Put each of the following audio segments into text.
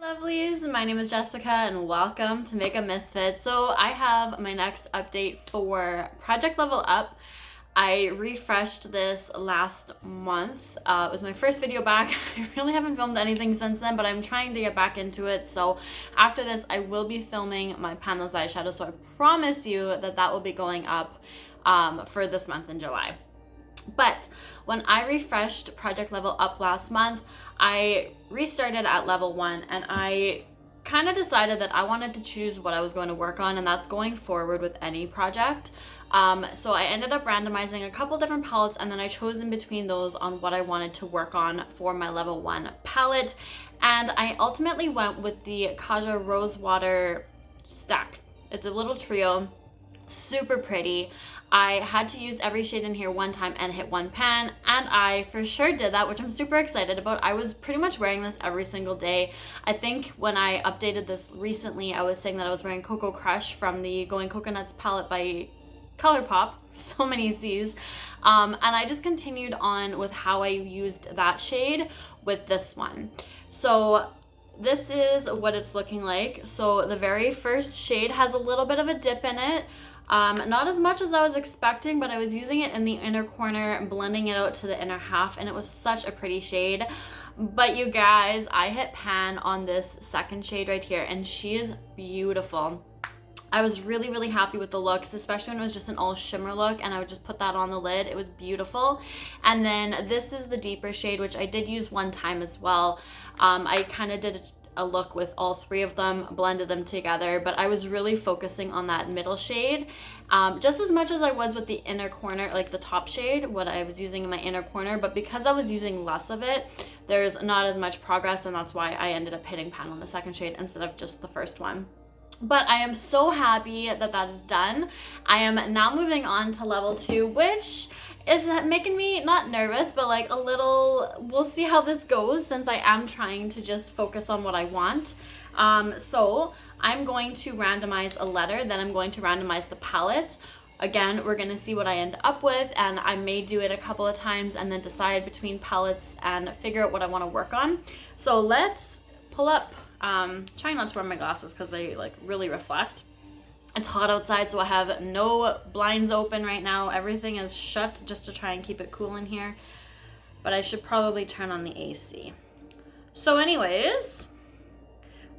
Lovelies, my name is Jessica and welcome to Makeup.misfit. So I have my next update for Project Level Up. I refreshed this last month. It was my first video back. I really haven't filmed anything since then, but I'm trying to get back into it. So after this, I will be filming my panless eyeshadow. So I promise you that that will be going up for this month in July. But when I refreshed Project Level Up last month, I restarted at level 1 and I kind of decided that I wanted to choose what I was going to work on, and that's going forward with any project. So I ended up randomizing a couple different palettes, and then I chose in between those on what I wanted to work on for my level 1 palette. And I ultimately went with the Kaja rosewater stack. It's a little trio, super pretty. I had to use every shade in here one time and hit one pan, and I for sure did that, which I'm super excited about. I was pretty much wearing this every single day. I think when I updated this recently, I was saying that I was wearing Cocoa Crush from the Going Coconuts palette by ColourPop, so many C's, and I just continued on with how I used that shade with this one. So this is what it's looking like. So the very first shade has a little bit of a dip in it. Not as much as I was expecting, but I was using it in the inner corner, blending it out to the inner half, and it was such a pretty shade. But you guys, I hit pan on this second shade right here, and she is beautiful. I was really happy with the looks, especially when it was just an all shimmer look, and I would just put that on the lid. It was beautiful. And then this is the deeper shade, which I did use one time as well. I kind of did a look with all three of them, blended them together, but I was really focusing on that middle shade just as much as I was with the inner corner, like the top shade, what I was using in my inner corner. But because I was using less of it, there's not as much progress, and that's why I ended up hitting pan on the second shade instead of just the first one. But I am so happy that that is done. I am now moving on to level 2, which is making me not nervous, but like a little, we'll see how this goes, since I am trying to just focus on what I want. So I'm going to randomize a letter, then I'm going to randomize the palette. Again, we're going to see what I end up with, and I may do it a couple of times and then decide between palettes and figure out what I want to work on. So let's pull up. Trying not to wear my glasses because they like really reflect. It's hot outside, so I have no blinds open right now. Everything is shut just to try and keep it cool in here. But I should probably turn on the AC. So anyways,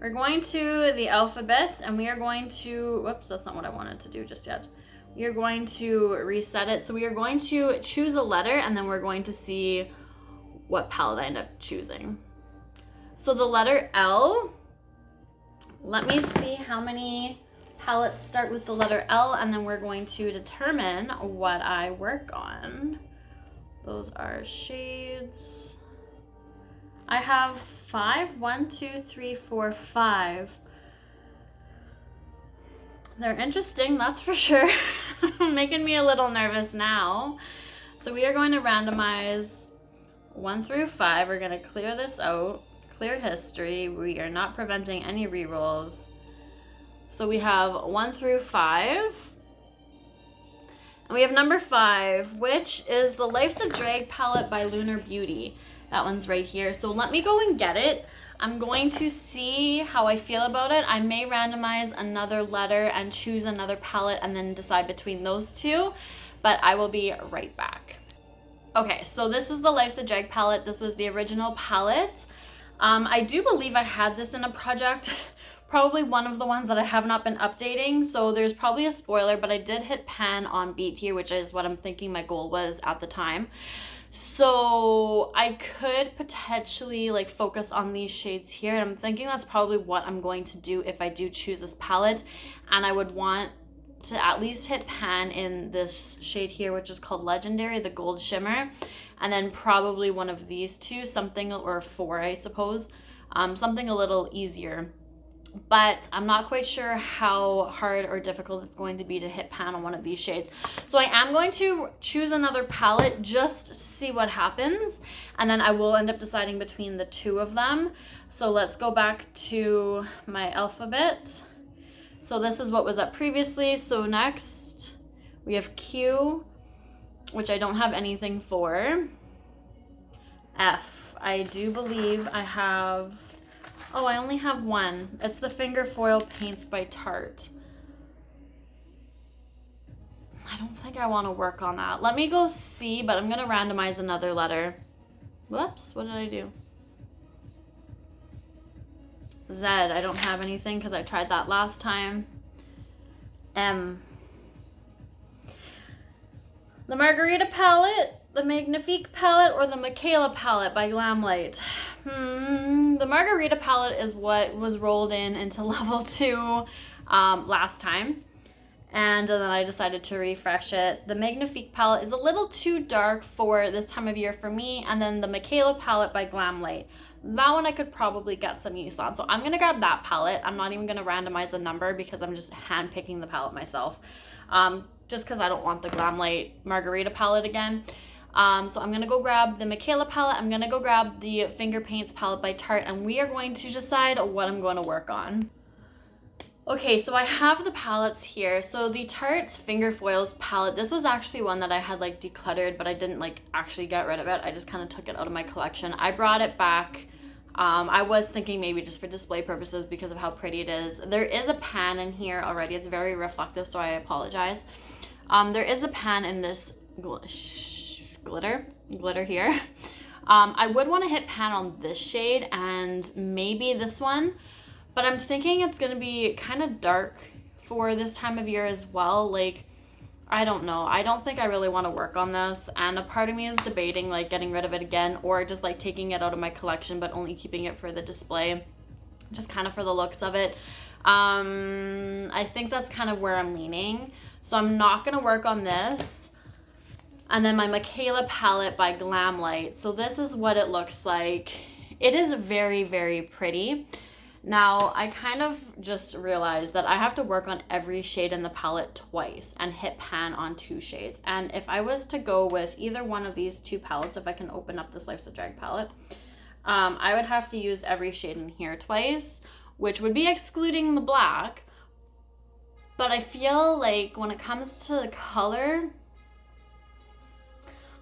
we're going to the alphabet, and we are going to, whoops, that's not what I wanted to do just yet. We are going to reset it. So we are going to choose a letter, and then we're going to see what palette I end up choosing. So the letter L, let me see how many palettes start with the letter L, and then we're going to determine what I work on. Those are shades. I have 5. 1, 2, 3, 4, 5. They're interesting, that's for sure. Making me a little nervous now. So we are going to randomize 1 through 5. We're going to clear this out. Clear history. We are not preventing any rerolls. So we have 1 through 5. And we have number 5, which is the Life's a Drag palette by Lunar Beauty. That one's right here. So let me go and get it. I'm going to see how I feel about it. I may randomize another letter and choose another palette and then decide between those two, but I will be right back. Okay, so this is the Life's a Drag palette. This was the original palette. I do believe I had this in a project, probably one of the ones that I have not been updating, so there's probably a spoiler, but I did hit pan on beat here, which is what I'm thinking my goal was at the time. So I could potentially like focus on these shades here, and I'm thinking that's probably what I'm going to do if I do choose this palette, and I would want to at least hit pan in this shade here, which is called Legendary, the gold shimmer. And then probably one of these two, something, or 4, I suppose, something a little easier. But I'm not quite sure how hard or difficult it's going to be to hit pan on one of these shades. So I am going to choose another palette just to see what happens. And then I will end up deciding between the two of them. So let's go back to my alphabet. So this is what was up previously. So next we have Q, which I don't have anything for. F, I do believe I have Oh, I only have one. It's the Finger Foil Paints by Tarte. I don't think I want to work on that. Let me go see, but I'm going to randomize another letter. Whoops, what did I do? Z, I don't have anything because I tried that last time. M. The Margarita palette, the Magnifique palette, or the Mikayla palette by Glamlite. The Margarita palette is what was rolled into level 2 last time. And then I decided to refresh it. The Magnifique palette is a little too dark for this time of year for me. And then the Mikayla palette by Glamlite. That one I could probably get some use on. So I'm going to grab that palette. I'm not even going to randomize the number because I'm just hand picking the palette myself. Just because I don't want the Glamlite Margarita palette again. So I'm going to go grab the Mikayla palette. I'm going to go grab the Finger Paints palette by Tarte. And we are going to decide what I'm going to work on. Okay, so I have the palettes here. So the Tarte Finger Foils palette, this was actually one that I had like decluttered, but I didn't like actually get rid of it. I just kind of took it out of my collection. I brought it back. I was thinking maybe just for display purposes because of how pretty it is. There is a pan in here already. It's very reflective, so I apologize. There is a pan in this glitter here. I would want to hit pan on this shade and maybe this one. But I'm thinking it's going to be kind of dark for this time of year as well. Like, I don't know. I don't think I really want to work on this. And a part of me is debating, like, getting rid of it again or just, like, taking it out of my collection but only keeping it for the display. Just kind of for the looks of it. I think that's kind of where I'm leaning. So I'm not going to work on this. And then my Mikayla palette by Glamlite. So this is what it looks like. It is very, very pretty. Now, I kind of just realized that I have to work on every shade in the palette twice and hit pan on 2 shades. And if I was to go with either one of these 2 palettes, if I can open up this Life's a Drag palette, I would have to use every shade in here twice, which would be excluding the black. But I feel like when it comes to the color,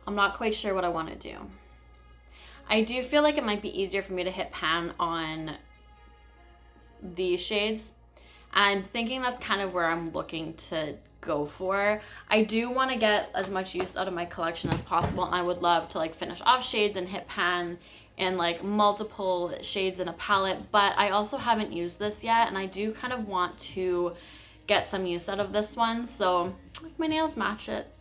I'm not quite sure what I want to do. I do feel like it might be easier for me to hit pan on these shades. I'm thinking that's kind of where I'm looking to go for. I do want to get as much use out of my collection as possible, and I would love to like finish off shades and hit pan in like multiple shades in a palette, but I also haven't used this yet, and I do kind of want to get some use out of this one, so my nails match it.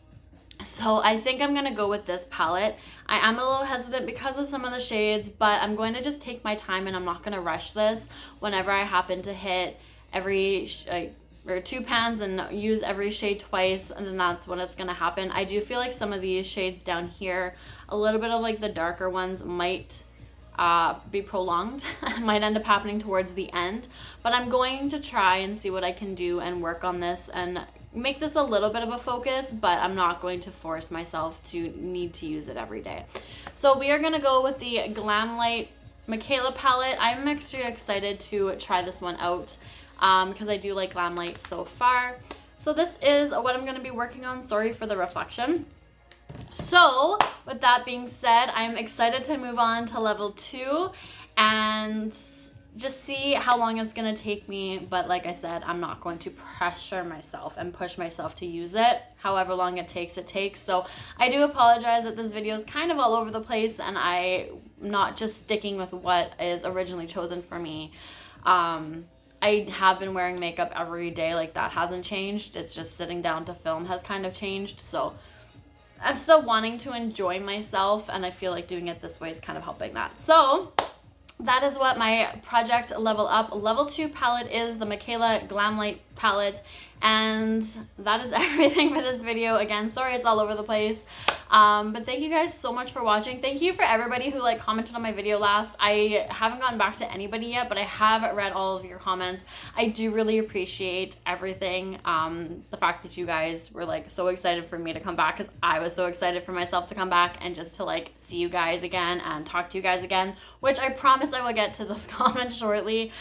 So I think I'm going to go with this palette. I am a little hesitant because of some of the shades, but I'm going to just take my time and I'm not going to rush this. Whenever I happen to hit every or 2 pans and use every shade twice, and then that's when it's going to happen. I do feel like some of these shades down here, a little bit of like the darker ones might be prolonged. Might end up happening towards the end, but I'm going to try and see what I can do and work on this and make this a little bit of a focus, but I'm not going to force myself to need to use it every day. So we are going to go with the Glamlite Mikayla palette. I'm extra excited to try this one out because I do like Glamlite so far. So this is what I'm going to be working on. Sorry for the reflection. So with that being said, I'm excited to move on to level 2 and just see how long it's going to take me. But like I said, I'm not going to pressure myself and push myself to use it. However long it takes, it takes. So I do apologize that this video is kind of all over the place and I'm not just sticking with what is originally chosen for me. I have been wearing makeup every day. Like, that hasn't changed. It's just sitting down to film has kind of changed. So I'm still wanting to enjoy myself, and I feel like doing it this way is kind of helping that. So that is what my project level up level 2 palette is, the Mikayla Glamlite palette. And that is everything for this video. Again, sorry it's all over the place. But thank you guys so much for watching. Thank you for everybody who like commented on my video last. I haven't gotten back to anybody yet, but I have read all of your comments. I do really appreciate everything. The fact that you guys were like so excited for me to come back, because I was so excited for myself to come back and just to like see you guys again and talk to you guys again, which I promise I will get to those comments shortly.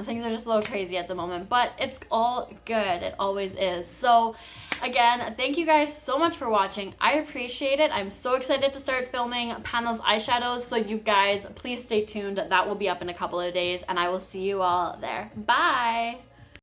Things are just a little crazy at the moment, but it's all good. It always is. So Again, thank you guys so much for watching. I appreciate it. I'm so excited to start filming Panel's eyeshadows, so you guys please stay tuned. That will be up in a couple of days, and I will see you all there. Bye!